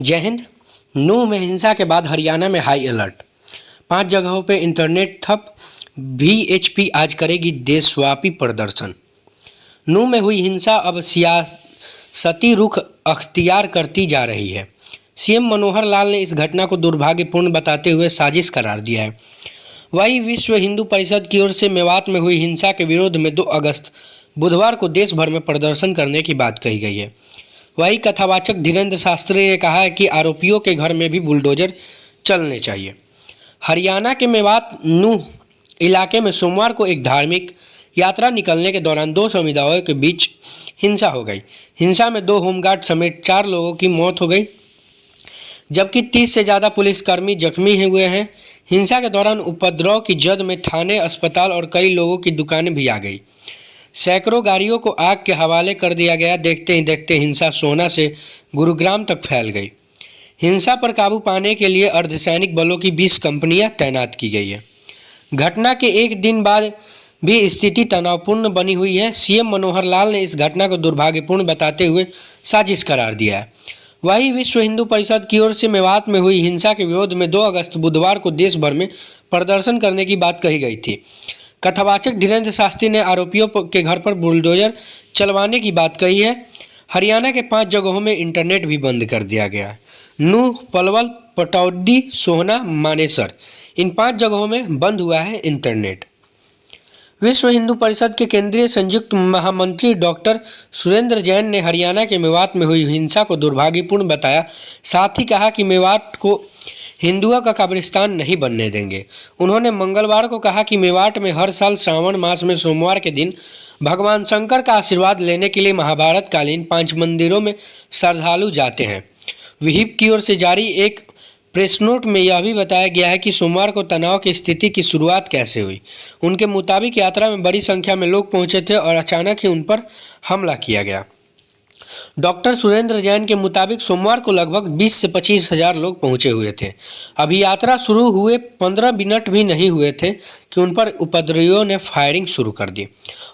जय हिंद। नूंह में हिंसा के बाद हरियाणा में हाई अलर्ट। 5 जगहों पे इंटरनेट ठप। वीएचपी आज करेगी देशव्यापी प्रदर्शन। नूंह में हुई हिंसा अब सियासती रुख अख्तियार करती जा रही है। सीएम मनोहर लाल ने इस घटना को दुर्भाग्यपूर्ण बताते हुए साजिश करार दिया है। वहीं विश्व हिंदू परिषद की ओर से मेवात में हुई हिंसा के विरोध में 2 अगस्त बुधवार को देश भर में प्रदर्शन करने की बात कही गई है। वहीं कथावाचक धीरेन्द्र शास्त्री ने कहा है कि आरोपियों के घर में भी बुलडोजर चलने चाहिए। हरियाणा के मेवात नूंह इलाके में सोमवार को एक धार्मिक यात्रा निकलने के दौरान 2 समुदायों के बीच हिंसा हो गई। हिंसा में 2 होमगार्ड समेत 4 लोगों की मौत हो गई, जबकि 30 से ज़्यादा पुलिसकर्मी जख्मी हुए हैं। हिंसा के दौरान उपद्रव की जद में थाने, अस्पताल और कई लोगों की दुकानें भी आ गई। सैकड़ों गाड़ियों को आग के हवाले कर दिया गया। देखते ही देखते हिंसा सोहना से गुरुग्राम तक फैल गई। हिंसा पर काबू पाने के लिए अर्धसैनिक बलों की 20 कंपनियां तैनात की गई है। घटना के एक दिन बाद भी स्थिति तनावपूर्ण बनी हुई है। सीएम मनोहर लाल ने इस घटना को दुर्भाग्यपूर्ण बताते हुए साजिश करार दिया है। वहीं विश्व हिंदू परिषद की ओर से मेवात में हुई हिंसा के विरोध में 2 अगस्त बुधवार को देश भर में प्रदर्शन करने की बात कही गई थी। कथावाचक धीरेन्द्र शास्त्री ने आरोपियों के घर पर बुलडोजर चलवाने की बात कही है। हरियाणा के 5 जगहों में इंटरनेट भी बंद कर दिया गया है। नूंह, पलवल, पटौदी, सोहना, मानेसर, इन 5 जगहों में बंद हुआ है इंटरनेट। विश्व हिंदू परिषद के केंद्रीय संयुक्त महामंत्री डॉक्टर सुरेंद्र जैन ने हरियाणा के मेवात में हुई हिंसा को दुर्भाग्यपूर्ण बताया। साथ ही कहा कि मेवात को हिंदुओं का कब्रिस्तान नहीं बनने देंगे। उन्होंने मंगलवार को कहा कि मेवात में हर साल श्रावण मास में सोमवार के दिन भगवान शंकर का आशीर्वाद लेने के लिए महाभारत कालीन 5 मंदिरों में श्रद्धालु जाते हैं। विहिप की ओर से जारी एक प्रेस नोट में यह भी बताया गया है कि सोमवार को तनाव की स्थिति की शुरुआत कैसे हुई। उनके मुताबिक यात्रा में बड़ी संख्या में लोग पहुंचे थे और अचानक ही उन पर हमला किया गया। डॉक्टर सुरेंद्र जैन के मुताबिक सोमवार को लगभग 20 से 25 हज़ार लोग पहुंचे हुए थे। अभी यात्रा शुरू हुए 15 मिनट भी नहीं हुए थे कि उन पर उपद्रवियों ने फायरिंग शुरू कर दी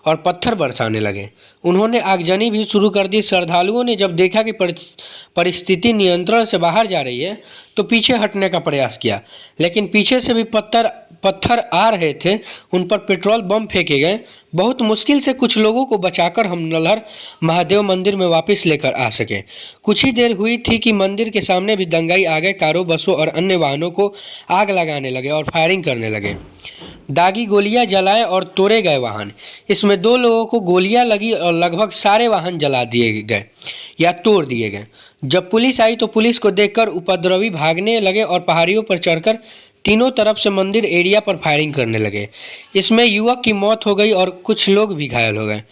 और पत्थर बरसाने लगे। उन्होंने आगजनी भी शुरू कर दी। श्रद्धालुओं ने जब देखा कि परिस्थिति नियंत्रण से बाहर जा रही है तो पीछे हटने का प्रयास किया, लेकिन पीछे से भी पत्थर आ रहे थे। उन पर पेट्रोल बम फेंके गए। बहुत मुश्किल से कुछ लोगों को बचाकर हम नल्हर महादेव मंदिर में वापस लेकर आ सके। कुछ ही देर हुई थी कि मंदिर के सामने भी दंगाई आ गए। कारों, बसों और अन्य वाहनों को आग लगाने लगे और फायरिंग करने लगे। दागी गोलियां जलाए और तोड़े गए वाहन। इसमें 2 लोगों को गोलियां लगी और लगभग सारे वाहन जला दिए गए या तोड़ दिए गए। जब पुलिस आई तो पुलिस को देखकर उपद्रवी भागने लगे और पहाड़ियों पर चढ़कर तीनों तरफ से मंदिर एरिया पर फायरिंग करने लगे। इसमें युवक की मौत हो गई और कुछ लोग भी घायल हो गए।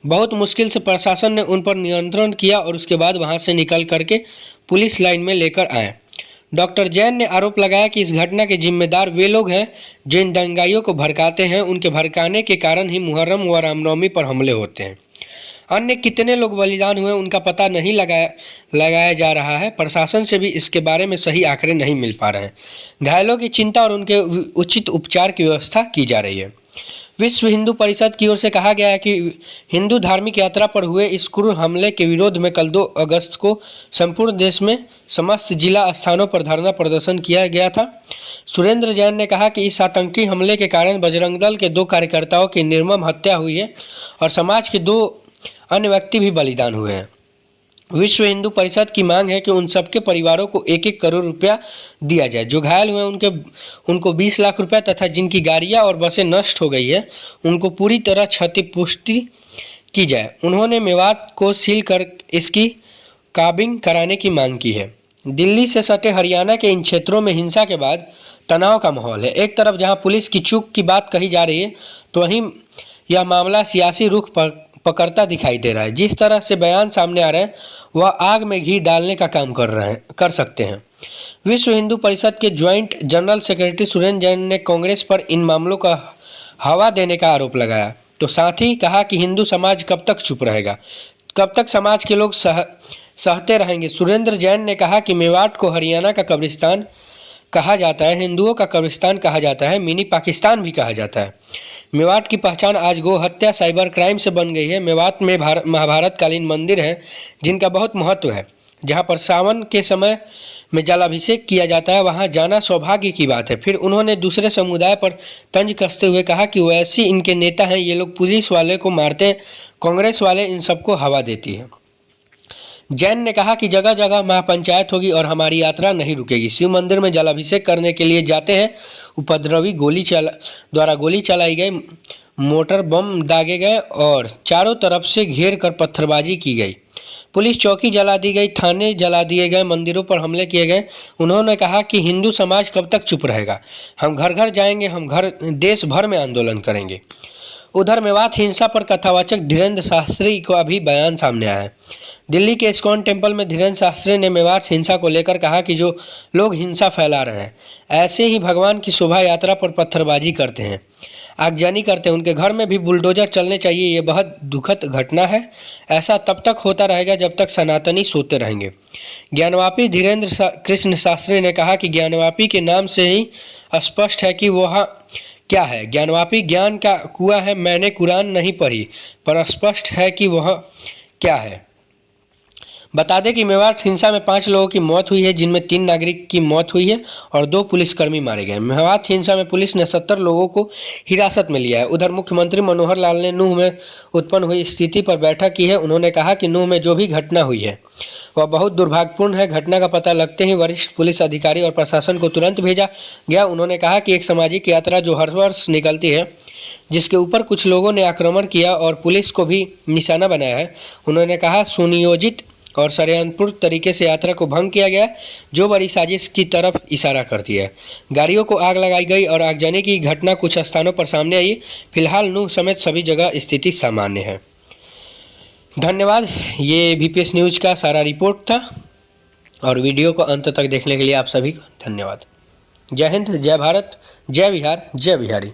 बहुत मुश्किल से प्रशासन ने उन पर नियंत्रण किया और उसके बाद वहां से निकल करके पुलिस लाइन में लेकर आए। डॉक्टर जैन ने आरोप लगाया कि इस घटना के जिम्मेदार वे लोग हैं जो इन दंगाइयों को भड़काते हैं। उनके भड़काने के कारण ही मुहर्रम व रामनवमी पर हमले होते हैं। अन्य कितने लोग बलिदान हुए उनका पता नहीं लगाया जा रहा है। प्रशासन से भी इसके बारे में सही आंकड़े नहीं मिल पा रहे हैं। घायलों की चिंता और उनके उचित उपचार की व्यवस्था की जा रही है। विश्व हिंदू परिषद की ओर से कहा गया है कि हिंदू धार्मिक यात्रा पर हुए इस क्रूर हमले के विरोध में कल 2 अगस्त को संपूर्ण देश में समस्त जिला स्थानों पर धरना प्रदर्शन किया गया था। सुरेंद्र जैन ने कहा कि इस आतंकी हमले के कारण बजरंग दल के 2 कार्यकर्ताओं की निर्मम हत्या हुई है और समाज के 2 अन्य व्यक्ति भी बलिदान हुए हैं। विश्व हिंदू परिषद की मांग है कि उन सबके परिवारों को 1-1 करोड़ रुपया दिया जाए। जो घायल हुए उनको 20 लाख रुपया तथा जिनकी गाड़ियां और बसें नष्ट हो गई है उनको पूरी तरह क्षतिपूर्ति की जाए। उन्होंने मेवात को सील कर इसकी काबिंग कराने की मांग की है। दिल्ली से सटे हरियाणा के इन क्षेत्रों में हिंसा के बाद तनाव का माहौल है। एक तरफ जहां पुलिस की चूक की बात कही जा रही है तो वहीं यह मामला सियासी रुख पर पकड़ता दिखाई दे रहा है। जिस तरह से बयान सामने आ रहे हैं वह आग में घी डालने का काम कर सकते हैं। विश्व हिंदू परिषद के joint general secretary Surendra Jain ने कांग्रेस पर इन मामलों का हवा देने का आरोप लगाया, तो साथ ही कहा कि हिंदू समाज कब तक चुप रहेगा, कब तक समाज के लोग सहते रहेंगे। सुरेंद्र जैन ने कहा कि मेवात को हरियाणा का कब्रिस्तान कहा जाता है, हिंदुओं का कब्रिस्तान कहा जाता है, मिनी पाकिस्तान भी कहा जाता है। मेवात की पहचान आज गो हत्या, साइबर क्राइम से बन गई है। मेवात में महाभारत कालीन मंदिर है जिनका बहुत महत्व है। जहाँ पर सावन के समय में जलाभिषेक किया जाता है वहाँ जाना सौभाग्य की बात है। फिर उन्होंने दूसरे समुदाय पर तंज कसते हुए कहा कि वैसे इनके नेता हैं, ये लोग पुलिस वाले को मारते हैं, कांग्रेस वाले इन सबको हवा देती है। जैन ने कहा कि जगह जगह महापंचायत होगी और हमारी यात्रा नहीं रुकेगी। शिव मंदिर में जलाभिषेक करने के लिए जाते हैं उपद्रवी द्वारा गोली चलाई गई, मोटर बम दागे गए और चारों तरफ से घेर कर पत्थरबाजी की गई। पुलिस चौकी जला दी गई, थाने जला दिए गए, मंदिरों पर हमले किए गए। उन्होंने कहा कि हिंदू समाज कब तक चुप रहेगा, हम घर घर जाएंगे, हम देश भर में आंदोलन करेंगे। उधर मेवात हिंसा पर कथावाचक धीरेन्द्र शास्त्री का भी बयान सामने आया है। दिल्ली के इस्कॉन टेम्पल में धीरेन्द्र शास्त्री ने मेवात हिंसा को लेकर कहा कि जो लोग हिंसा फैला रहे हैं ऐसे ही भगवान की शोभा यात्रा पर पत्थरबाजी करते हैं, आगजनी करते हैं, उनके घर में भी बुलडोजर चलने चाहिए। ये बहुत दुखद घटना है। ऐसा तब तक होता रहेगा जब तक सनातनी सोते रहेंगे। ज्ञानवापी धीरेन्द्र कृष्ण शास्त्री ने कहा कि ज्ञानवापी के नाम से ही स्पष्ट है कि वह क्या है। ज्ञानवापी ज्ञान का कुआं है। मैंने कुरान नहीं पढ़ी पर स्पष्ट है कि वह क्या है। बता दें कि मेवात हिंसा में 5 लोगों की मौत हुई है, जिनमें 3 नागरिक की मौत हुई है और 2 पुलिसकर्मी मारे गए। मेवात हिंसा में पुलिस ने 70 लोगों को हिरासत में लिया है। उधर मुख्यमंत्री मनोहर लाल ने नूंह में उत्पन्न हुई स्थिति पर बैठक की है। उन्होंने कहा कि नूंह में जो भी घटना हुई है वह बहुत दुर्भाग्यपूर्ण है। घटना का पता लगते ही वरिष्ठ पुलिस अधिकारी और प्रशासन को तुरंत भेजा गया। उन्होंने कहा कि एक सामाजिक यात्रा जो हर वर्ष निकलती है, जिसके ऊपर कुछ लोगों ने आक्रमण किया और पुलिस को भी निशाना बनाया है। उन्होंने कहा सुनियोजित और षड्यंत्रपूर्ण तरीके से यात्रा को भंग किया गया, जो बड़ी साजिश की तरफ इशारा करती है। गाड़ियों को आग लगाई गई और आगजनी की घटना कुछ स्थानों पर सामने आई। फिलहाल नूंह समेत सभी जगह स्थिति सामान्य है। धन्यवाद। ये VPS न्यूज़ का सारा रिपोर्ट था और वीडियो को अंत तक देखने के लिए आप सभी को धन्यवाद। जय हिंद, जय भारत, जय बिहार, जय बिहारी।